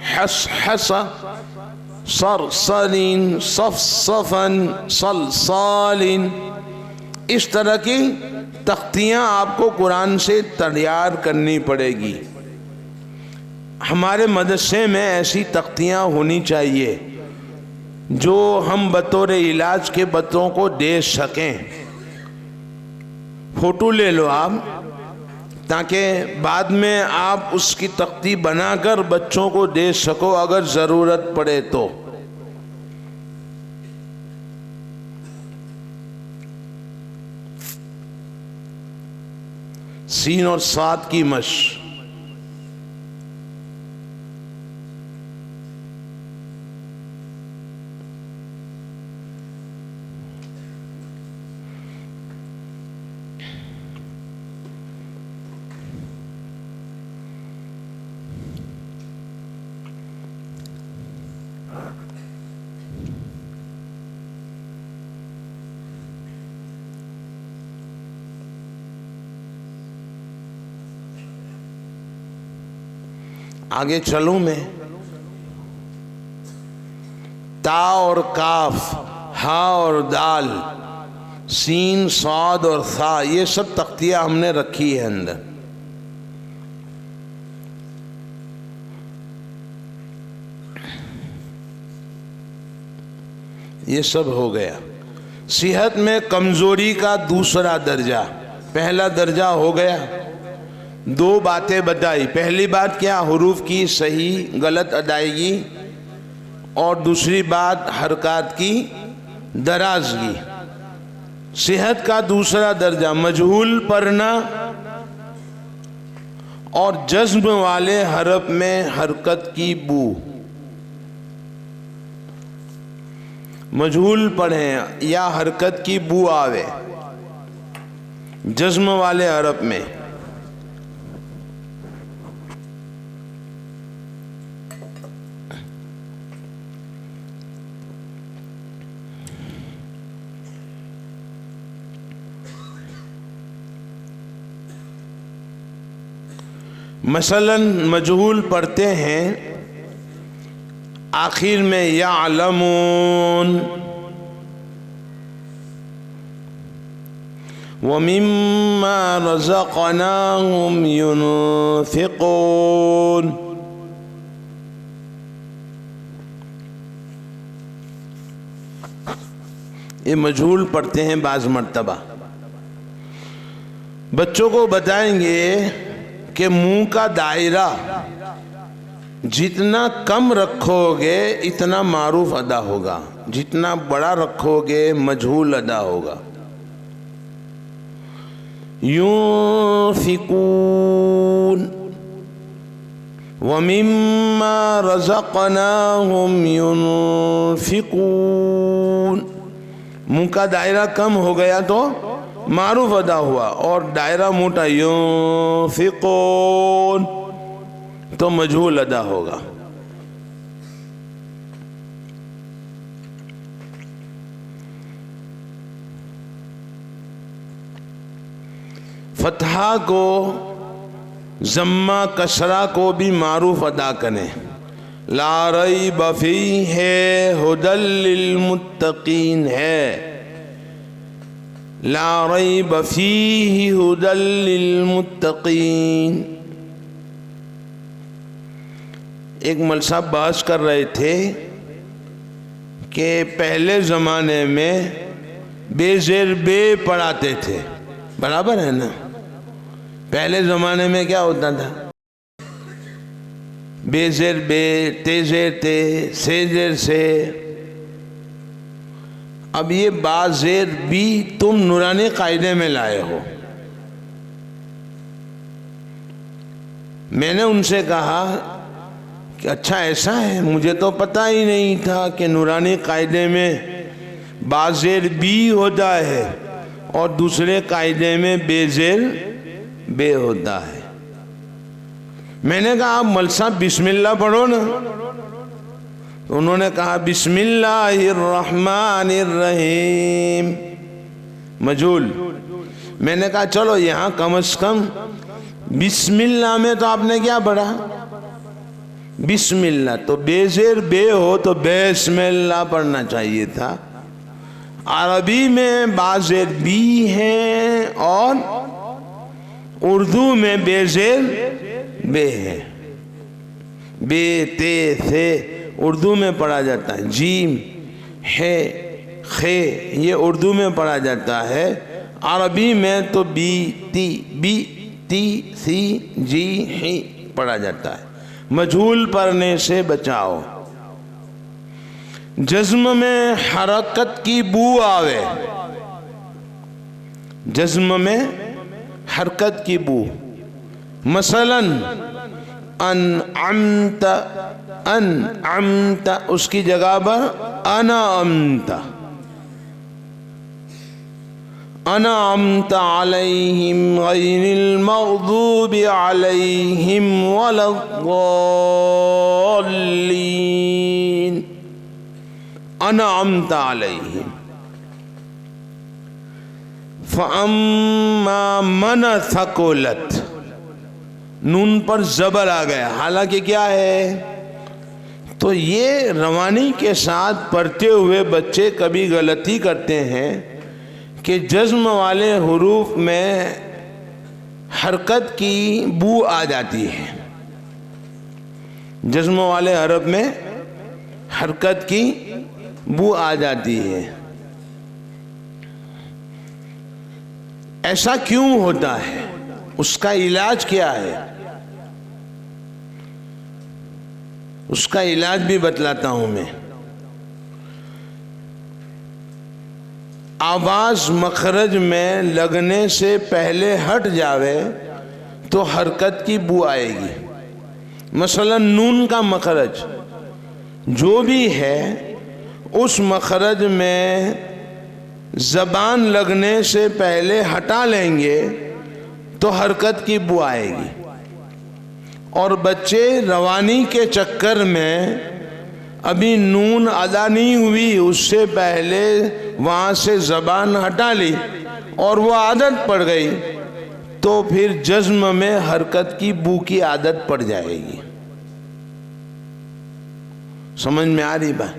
Speaker 1: حس حس، صرصرین، صفصفن، صلصالین، اس طرح کی تختیاں آپ کو قرآن سے تیار کرنی پڑے گی۔ ہمارے مدرسے میں ایسی تختیاں ہونی چاہیے جو ہم بطور علاج کے بچوں کو دے سکیں۔ فوٹو لے لو آپ، تاکہ بعد میں آپ اس کی تختی بنا کر بچوں کو دے سکو اگر ضرورت پڑے تو۔ سین اور صاد کی مشق، آگے چلوں میں؟ تا اور کاف، ہا اور دال، سین، صاد اور ثا، یہ سب تختیہ ہم نے رکھی ہے اندر۔ یہ سب ہو گیا۔ صحت میں کمزوری کا دوسرا درجہ، پہلا درجہ ہو گیا، دو باتیں بتائی۔ پہلی بات کیا؟ حروف کی صحیح غلط ادائیگی، اور دوسری بات حرکات کی درازگی۔ صحت کا دوسرا درجہ مجہول پڑھنا اور جزم والے حرف میں حرکت کی بو۔ مجہول پڑھیں یا حرکت کی بو آوے جزم والے حرف میں۔ مثلا مجہول پڑھتے ہیں آخر میں یعلمون، وَمِمَّا رَزَقْنَاهُمْ يُنْفِقُونَ۔ یہ مجہول پڑھتے ہیں بعض مرتبہ۔ بچوں کو بتائیں گے کہ منہ کا دائرہ جتنا کم رکھو گے اتنا معروف ادا ہوگا، جتنا بڑا رکھو گے مجہول ادا ہوگا۔ ينفقون ومما رزقناهم ينفقون، منہ کا دائرہ کم ہو گیا تو معروف ادا ہوا، اور دائرہ موٹا ينفقون تو مجہول ادا ہوگا۔ فتحہ کو، ضمہ کسرہ کو بھی معروف ادا کریں۔ لا ریب فیہ ھدی للمتقین ہے، لا ریب فیہ ھدی للمتقین۔ ایک مول صاحب بحث کر رہے تھے کہ پہلے زمانے میں بے زیر بے پڑھاتے تھے، برابر ہے نا؟ پہلے زمانے میں کیا ہوتا تھا؟ بے زیر بے، تے زیر تے، سے زیر سے۔ اب یہ با زیر بی تم نورانی قاعدے میں لائے ہو۔ میں نے ان سے کہا کہ اچھا ایسا ہے، مجھے تو پتہ ہی نہیں تھا کہ نورانی قاعدے میں با زیر بی ہوتا ہے اور دوسرے قاعدے میں بے زیر بے ہوتا ہے۔ میں نے کہا آپ مول صاحب بسم اللہ پڑھو نا، تو انہوں نے کہا بسم اللہ الرحمن الرحیم، مجہول۔ میں نے کہا چلو یہاں کم از کم بسم اللہ میں تو آپ نے کیا پڑھا؟ بسم اللہ، تو بے زیر بے ہو تو بسم اللہ پڑھنا چاہیے تھا۔ عربی میں با زیر بی ہے اور اردو میں بے زیر بے ہے۔ بے تے سے اردو میں پڑھا جاتا ہے، جیم ہے خے یہ اردو میں پڑھا جاتا ہے، عربی میں تو بی تی سی جی ہی پڑھا جاتا ہے۔ مجہول پڑھنے سے بچاؤ۔ جزم میں حرکت کی بو آوے، جزم میں حرکت کی بو، مثلا انعمت، انعمت اس کی جگہ پر انعمت، انعمت علیہم غیر المغضوب علیہم ولا الضالین، انعمت علیہم۔ فَأَمَّا مَنْ ثَقُلَتْ، نون پر زبر آ گیا، حالانکہ کیا ہے؟ تو یہ روانی کے ساتھ پڑھتے ہوئے بچے کبھی غلطی کرتے ہیں کہ جزم والے حروف میں حرکت کی بو آ جاتی ہے، جزم والے حرف میں حرکت کی بو آ جاتی ہے۔ ایسا کیوں ہوتا ہے؟ اس کا علاج کیا ہے؟ اس کا علاج بھی بتلاتا ہوں میں۔ آواز مخرج میں لگنے سے پہلے ہٹ جاوے تو حرکت کی بو آئے گی۔ مثلا نون کا مخرج جو بھی ہے، اس مخرج میں زبان لگنے سے پہلے ہٹا لیں گے تو حرکت کی بو آئے گی، اور بچے روانی کے چکر میں ابھی نون ادا نہیں ہوئی، اس سے پہلے وہاں سے زبان ہٹا لی اور وہ عادت پڑ گئی، تو پھر جزم میں حرکت کی بو کی عادت پڑ جائے گی۔ سمجھ میں آ رہی بات؟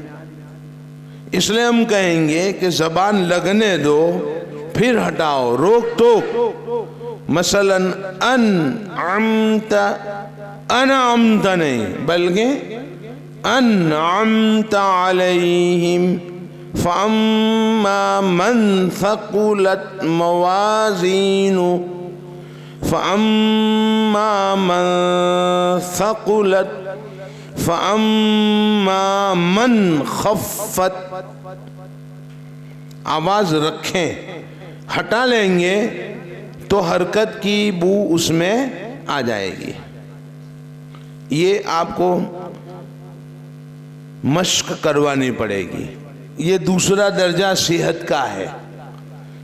Speaker 1: اس لیے ہم کہیں گے کہ زبان لگنے دو پھر ہٹاؤ، روک ٹوک۔ مثلا انعمت، انعمت نہیں بلکہ انعمت علیہم فاما من ثقلت موازینہ، فاما من ثقلت، فَأَمَّا مَنْ خَفَّتْ۔ آواز رکھیں، ہٹا لیں گے تو حرکت کی بو اس میں آ جائے گی۔ یہ آپ کو مشق کروانی پڑے گی۔ یہ دوسرا درجہ صحت کا ہے،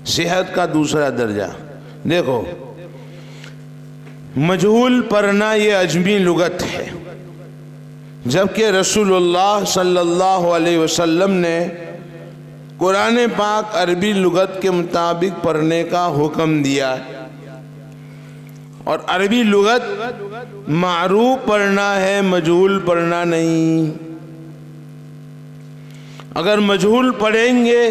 Speaker 1: صحت کا دوسرا درجہ۔ دیکھو، مجہول پڑھنا یہ عجمی لغت ہے، جبکہ رسول اللہ صلی اللہ علیہ وسلم نے قرآن پاک عربی لغت کے مطابق پڑھنے کا حکم دیا، اور عربی لغت معروف پڑھنا ہے، مجہول پڑھنا نہیں۔ اگر مجہول پڑھیں گے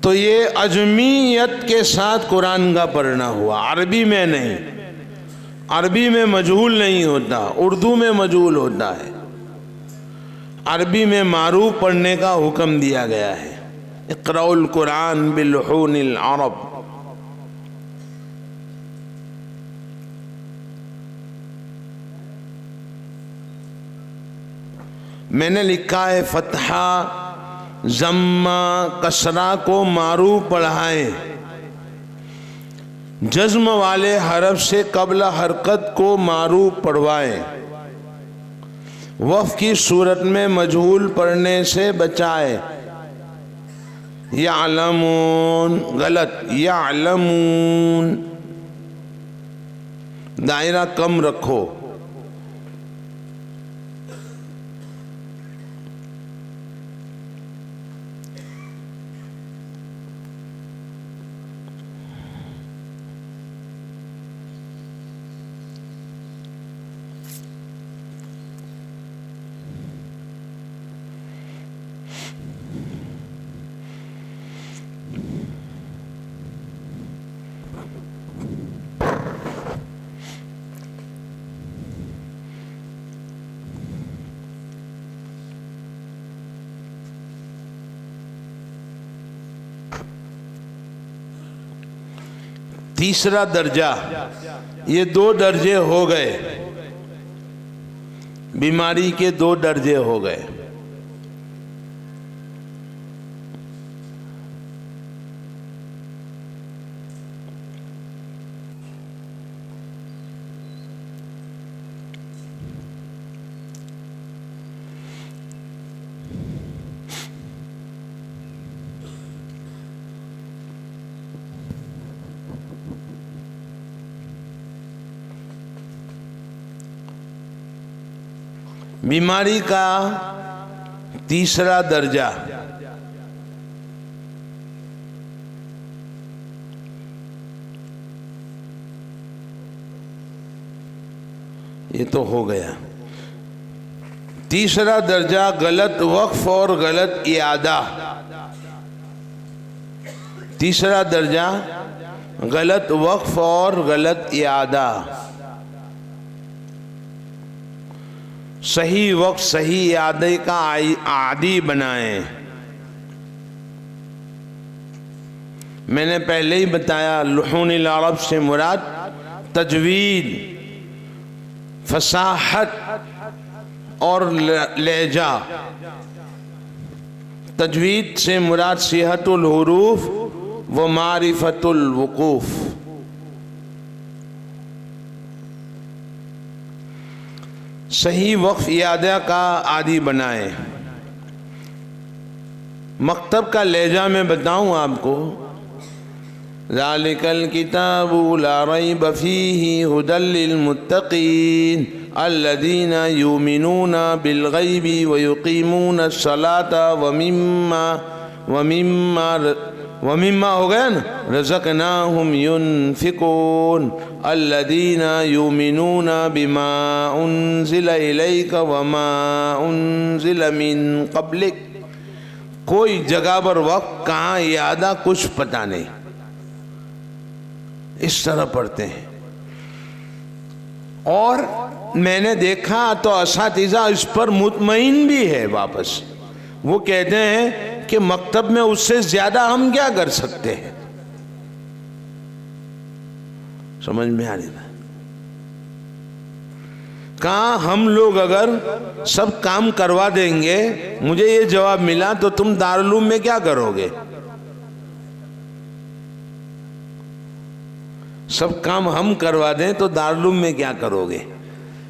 Speaker 1: تو یہ عجمیت کے ساتھ قرآن کا پڑھنا ہوا، عربی میں نہیں۔ عربی میں مجہول نہیں ہوتا، اردو میں مجہول ہوتا ہے، عربی میں معروف پڑھنے کا حکم دیا گیا ہے۔ اقرأوا القرآن بلحون العرب۔ میں نے لکھا ہے فتحہ ضمہ کسرہ کو معروف پڑھائیں، جزم والے حرف سے قبل حرکت کو معروف پڑھوائیں، وقف کی صورت میں مجہول پڑھنے سے بچائے۔ یعلمون غلط، یعلمون، دائرہ کم رکھو۔ تیسرا درجہ، یہ دو درجے ہو گئے، بیماری کے دو درجے ہو گئے۔ بیماری کا تیسرا درجہ، یہ تو ہو گیا. تیسرا درجہ غلط وقف اور غلط اعادہ. تیسرا درجہ غلط وقف اور غلط اعادہ. صحیح وقف صحیح اعادے کا عادی بنائیں. میں نے پہلے ہی بتایا لحون العرب سے مراد تجوید، فصاحت اور لہجہ. تجوید سے مراد صحت الحروف و معرفت الوقوف. صحیح وقف اعادہ کا عادی بنائیں. مکتب کا لہجہ میں بتاؤں آپ کو، ذالک الکتاب لا ریب فیہ ھدی للمتقین الذین یؤمنون بالغیب ویقیمون الصلاة ومما ہو گیا نا رزقناہم ینفقون الذین یؤمنون بما انزل الیک وما انزل من قبلک. کوئی جگہ پر وقت کہاں اعادہ کچھ پتہ نہیں، اس طرح پڑھتے ہیں. اور میں نے دیکھا تو اساتذہ اس پر مطمئن بھی ہے. واپس وہ کہتے ہیں کہ مکتب میں اس سے زیادہ ہم کیا کر سکتے ہیں. سمجھ میں آ رہی ہے؟ کہاں ہم لوگ اگر سب کام کروا دیں گے، مجھے یہ جواب ملا تو تم دارالعلوم میں کیا کرو گے؟ سب کام ہم کروا دیں تو دارالعلوم میں کیا کرو گے؟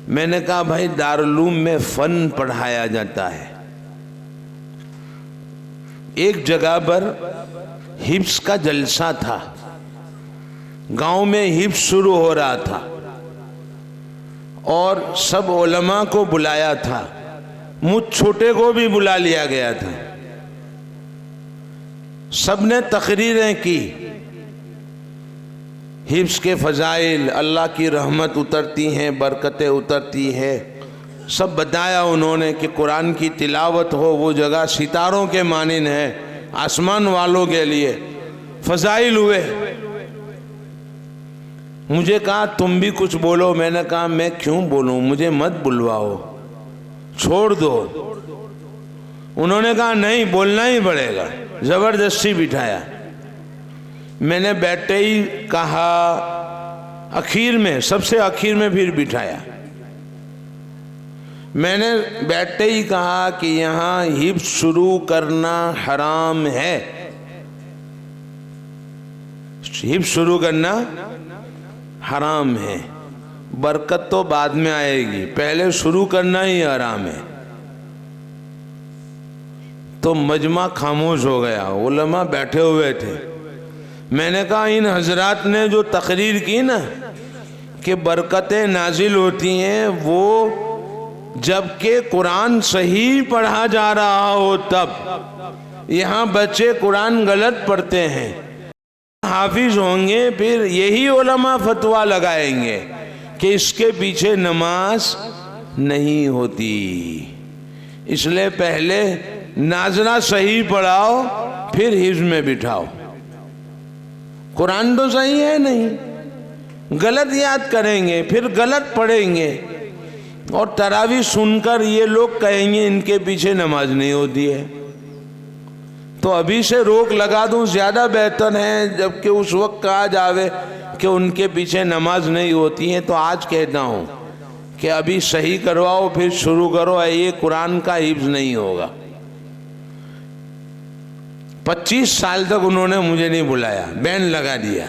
Speaker 1: میں نے کہا بھائی دارالعلوم میں فن پڑھایا جاتا ہے. ایک جگہ پر حفظ کا جلسہ تھا، گاؤں میں حفظ شروع ہو رہا تھا اور سب علماء کو بلایا تھا، مجھ چھوٹے کو بھی بلا لیا گیا تھا. سب نے تقریریں کی، حفظ کے فضائل، اللہ کی رحمت اترتی ہیں، برکتیں اترتی ہیں، سب بتایا انہوں نے کہ قرآن کی تلاوت ہو وہ جگہ ستاروں کے مانند ہے، آسمان والوں کے لیے فضائل ہوئے. مجھے کہا تم بھی کچھ بولو. میں نے کہا میں کیوں بولوں، مجھے مت بلواؤ، چھوڑ دو. انہوں نے کہا نہیں بولنا ہی پڑے گا، زبردستی بٹھایا. میں نے بیٹھتے ہی کہا، اخیر میں سب سے اخیر میں پھر بٹھایا. میں نے بیٹھتے ہی کہا کہ یہاں حفظ شروع کرنا حرام ہے. حفظ شروع کرنا حرام ہے، برکت تو بعد میں آئے گی، پہلے شروع کرنا ہی حرام ہے. تو مجمع خاموش ہو گیا، علماء بیٹھے ہوئے تھے. میں نے کہا ان حضرات نے جو تقریر کی نا کہ برکتیں نازل ہوتی ہیں، وہ جب کہ قرآن صحیح پڑھا جا رہا ہو تب. یہاں بچے قرآن غلط پڑھتے ہیں، حافظ ہوں گے پھر یہی علماء فتویٰ لگائیں گے کہ اس کے پیچھے نماز نہیں ہوتی. اس لیے پہلے ناظرہ صحیح پڑھاؤ پھر حفظ میں بٹھاؤ. قرآن تو صحیح ہے نہیں، غلط یاد کریں گے پھر غلط پڑھیں گے، اور تراویح سن کر یہ لوگ کہیں گے ان کے پیچھے نماز نہیں ہوتی ہے. تو ابھی سے روک لگا دوں زیادہ بہتر ہے، جبکہ اس وقت کہا جاوے کہ ان کے پیچھے نماز نہیں ہوتی ہے. تو آج کہتا ہوں کہ ابھی صحیح کرواؤ پھر شروع کرو، یہ قرآن کا حفظ نہیں ہوگا. 25 سال تک انہوں نے مجھے نہیں بلایا، بین لگا دیا.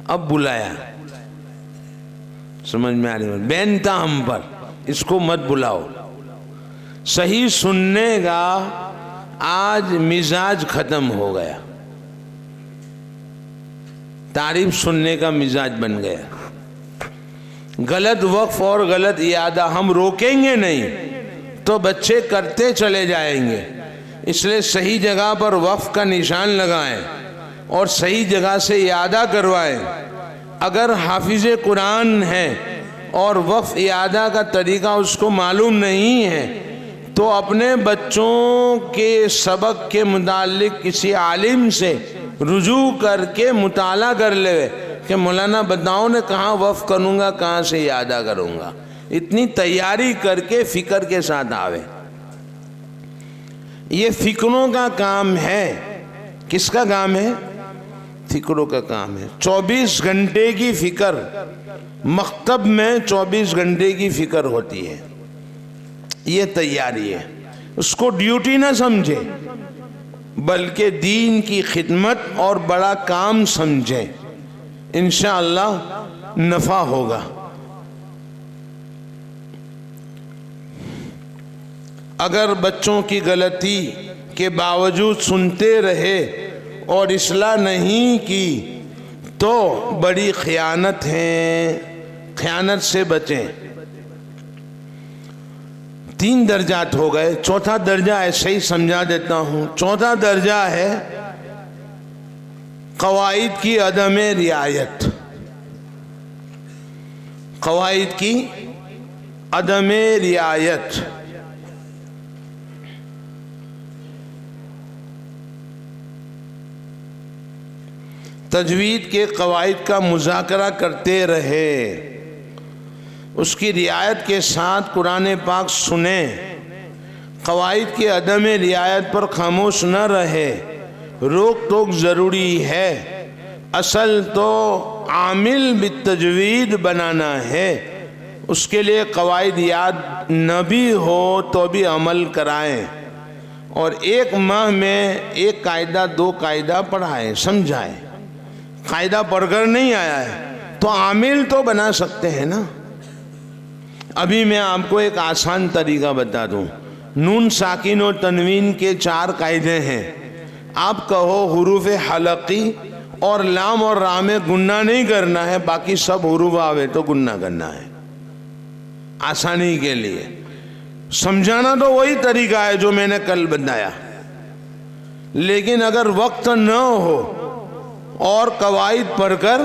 Speaker 1: اب بلایا، سمجھ میں آ رہی ہے، بین تھا ہم پر، اس کو مت بلاؤ. صحیح سننے کا آج مزاج ختم ہو گیا، تعریف سننے کا مزاج بن گیا. غلط وقف اور غلط اعادہ ہم روکیں گے نہیں تو بچے کرتے چلے جائیں گے. اس لیے صحیح جگہ پر وقف کا نشان لگائیں اور صحیح جگہ سے اعادہ کروائیں. اگر حافظ قرآن ہے اور وقف اعادہ کا طریقہ اس کو معلوم نہیں ہے تو اپنے بچوں کے سبق کے متعلق کسی عالم سے رجوع کر کے مطالعہ کر لے کہ مولانا بتاؤ نے کہاں وقف کروں گا، کہاں سے اعادہ کروں گا، اتنی تیاری کر کے فکر کے ساتھ آوے۔ یہ فکروں کا کام ہے۔ کس کا کام ہے؟ فکروں کا کام ہے۔ 24 گھنٹے کی فکر، مکتب میں 24 گھنٹے کی فکر ہوتی ہے، یہ تیاری ہے۔ اس کو ڈیوٹی نہ سمجھے بلکہ دین کی خدمت اور بڑا کام سمجھے، انشاءاللہ نفع ہوگا۔ اگر بچوں کی غلطی کے باوجود سنتے رہے اور اصلاح نہیں کی تو بڑی خیانت ہے، خیانت سے بچیں۔ 3 درجات ہو گئے، چوتھا درجہ ایسے ہی سمجھا دیتا ہوں۔ چوتھا درجہ ہے قواعد کی عدم رعایت، قواعد کی عدم رعایت۔ تجوید کے قواعد کا مذاکرہ کرتے رہے، اس کی رعایت کے ساتھ قرآن پاک سنیں، قواعد کی عدم رعایت پر خاموش نہ رہے، روک ٹوک ضروری ہے۔ اصل تو عامل بالتجوید بنانا ہے، اس کے لیے قواعد یاد نہ بھی ہو تو بھی عمل کرائیں، اور 1 ماہ میں 1 قاعدہ 2 قاعدہ پڑھائیں، سمجھائیں۔ قاعدہ پڑھ کر نہیں آیا ہے تو عامل تو بنا سکتے ہیں نا۔ ابھی میں آپ کو ایک آسان طریقہ بتا دوں۔ نون ساکن و تنوین کے 4 قاعدے ہیں۔ آپ کہو حروف حلقی اور لام اور را میں گنہ نہیں کرنا ہے، باقی سب حروف آوے تو گنہ کرنا ہے، آسانی کے لیے۔ سمجھانا تو وہی طریقہ ہے جو میں نے کل بتایا، لیکن اگر وقت نہ ہو اور قواعد پڑھ کر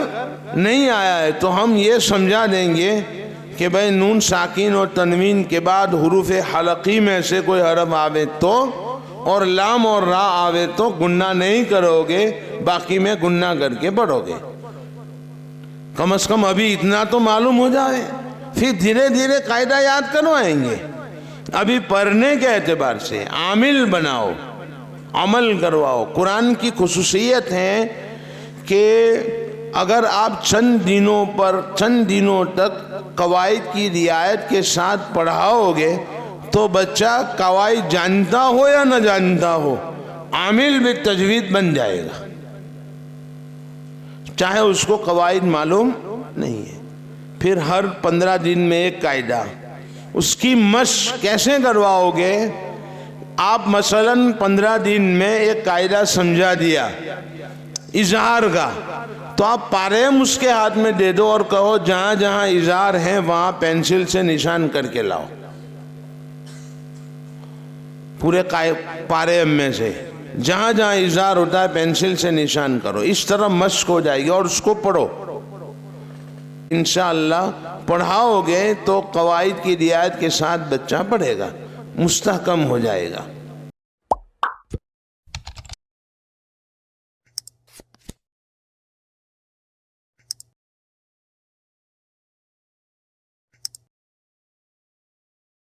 Speaker 1: نہیں آیا ہے تو ہم یہ سمجھا دیں گے کہ بھئی نون ساکن اور تنوین کے بعد حروف حلقی میں سے کوئی حرف آوے تو، اور لام اور را آوے تو گنہ نہیں کرو گے، باقی میں گنہ کر کے پڑھو گے۔ کم از کم ابھی اتنا تو معلوم ہو جائے، پھر دھیرے دھیرے قاعدہ یاد کروائیں گے۔ ابھی پڑھنے کے اعتبار سے عامل بناؤ، عمل کرواؤ۔ قرآن کی خصوصیت ہے کہ اگر آپ چند دنوں تک قواعد کی رعایت کے ساتھ پڑھاؤ گے تو بچہ قواعد جانتا ہو یا نہ جانتا ہو عامل بالتجوید بن جائے گا، چاہے اس کو قواعد معلوم نہیں ہے۔ پھر ہر 15 دن میں 1 قاعدہ، اس کی مشق کیسے کرواؤ گے؟ آپ مثلا 15 دن میں 1 قاعدہ سمجھا دیا اظہار کا، تو آپ پاریم اس کے ہاتھ میں دے دو اور کہو جہاں جہاں اظہار ہیں وہاں پینسل سے نشان کر کے لاؤ، پورے پاریم میں سے جہاں جہاں اظہار ہوتا ہے پینسل سے نشان کرو۔ اس طرح مشق ہو جائے گی اور اس کو پڑھو۔ انشاءاللہ پڑھاؤ گے تو قواعد کی رعایت کے ساتھ بچہ پڑھے گا، مستحکم ہو جائے گا۔